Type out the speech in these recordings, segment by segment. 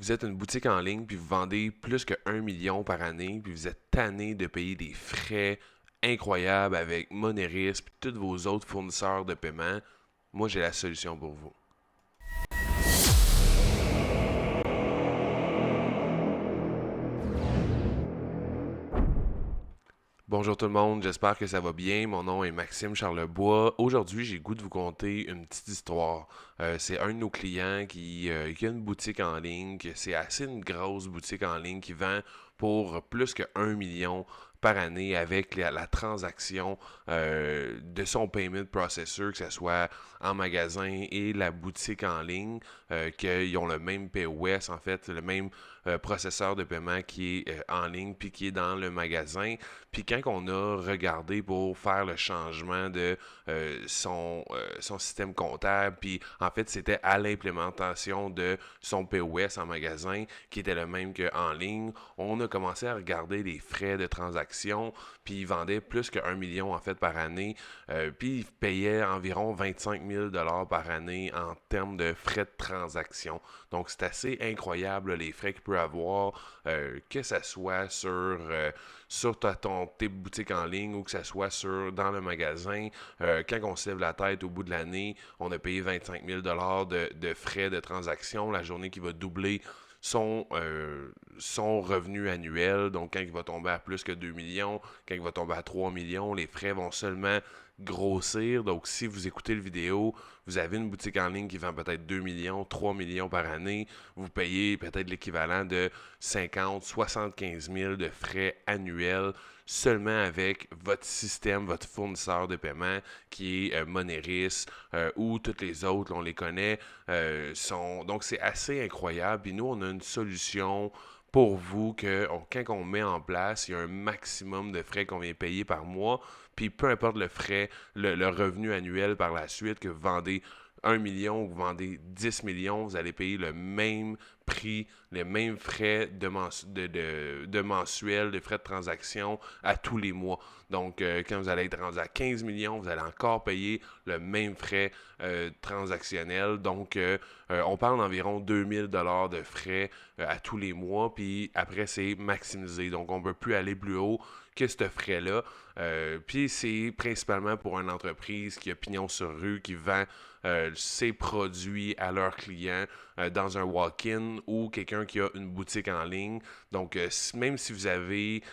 Vous êtes une boutique en ligne, puis vous vendez plus que 1 million par année, puis vous êtes tanné de payer des frais incroyables avec Moneris, puis tous vos autres fournisseurs de paiement. Moi, j'ai la solution pour vous. Bonjour tout le monde, j'espère que ça va bien. Mon nom est Maxime Charlebois. Aujourd'hui, j'ai le goût de vous conter une petite histoire. C'est un de nos clients qui a une boutique en ligne, que c'est assez une grosse boutique en ligne qui vend pour plus que 1 million par année avec la transaction de son payment processor, que ce soit en magasin et la boutique en ligne, qu'ils ont le même POS, en fait, le même processeur de paiement qui est en ligne puis qui est dans le magasin. Puis quand on a regardé pour faire le changement de son système comptable, puis en fait, c'était à l'implémentation de son POS en magasin qui était le même qu'en ligne, on a commencé à regarder les frais de transaction, puis il vendait plus que 1 million en fait par année, puis il payait environ 25 000 par année en termes de frais de transaction. Donc c'est assez incroyable les frais qu'il peut avoir, que ce soit sur tes boutiques en ligne ou que ce soit dans le magasin. Quand on se lève la tête au bout de l'année, on a payé 25 000 de frais de transaction, la journée qui va doubler son revenu annuel. Donc, quand il va tomber à plus que 2 millions, quand il va tomber à 3 millions, les frais vont seulement grossir. Donc, si vous écoutez le vidéo, vous avez une boutique en ligne qui vend peut-être 2 millions, 3 millions par année, vous payez peut-être l'équivalent de 50, 75 000 de frais annuels seulement avec votre système, votre fournisseur de paiement qui est Moneris ou toutes les autres, on les connaît. Donc, c'est assez incroyable. Puis nous, on a une solution pour vous que quand on met en place, il y a un maximum de frais qu'on vient payer par mois. Puis peu importe le frais, le revenu annuel par la suite, que vous vendez 1 million ou vous vendez 10 millions, vous allez payer le même prix, les mêmes frais de mensuel, de frais de transaction à tous les mois. Donc, quand vous allez être rendu à 15 millions, vous allez encore payer le même frais transactionnel. Donc, on parle d'environ 2000 de frais à tous les mois, puis après, c'est maximisé. Donc, on ne peut plus aller plus haut que ce frais-là. Puis c'est principalement pour une entreprise qui a pignon sur rue, qui vend ses produits à leurs clients dans un walk-in ou quelqu'un qui a une boutique en ligne. Donc, même si vous avez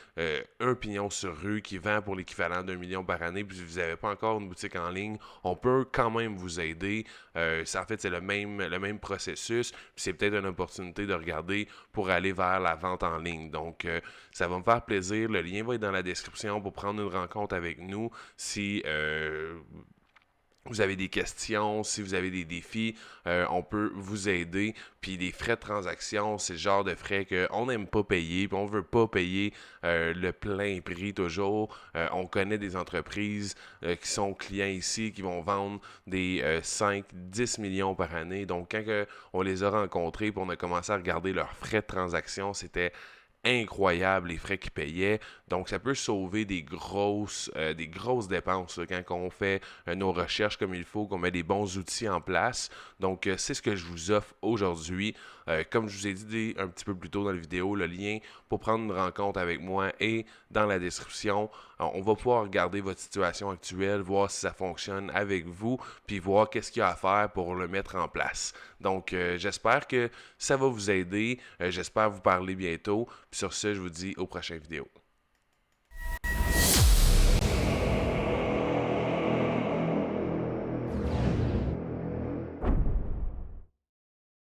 un pignon sur rue qui vend pour l'équivalent d'1 million par année, puis vous n'avez pas encore une boutique en ligne, on peut quand même vous aider. En fait, c'est le même processus, puis c'est peut-être une opportunité de regarder pour aller vers la vente en ligne. Donc, ça va me faire plaisir. Le lien va être dans la description pour prendre une rencontre avec nous si vous avez des questions, si vous avez des défis, on peut vous aider. Puis les frais de transaction, c'est le genre de frais qu'on n'aime pas payer, puis on veut pas payer le plein prix toujours. On connaît des entreprises qui sont clients ici, qui vont vendre des 5, 10 millions par année. Donc quand on les a rencontrés, puis on a commencé à regarder leurs frais de transaction, c'était incroyable les frais qu'ils payaient. Donc, ça peut sauver des grosses dépenses là, quand on fait nos recherches comme il faut, qu'on met des bons outils en place. Donc, c'est ce que je vous offre aujourd'hui. Comme je vous ai dit un petit peu plus tôt dans la vidéo, le lien pour prendre une rencontre avec moi est dans la description. On va pouvoir regarder votre situation actuelle, voir si ça fonctionne avec vous, puis voir qu'est-ce qu'il y a à faire pour le mettre en place. Donc, j'espère que ça va vous aider. J'espère vous parler bientôt. Puis sur ce, je vous dis aux prochaines vidéos.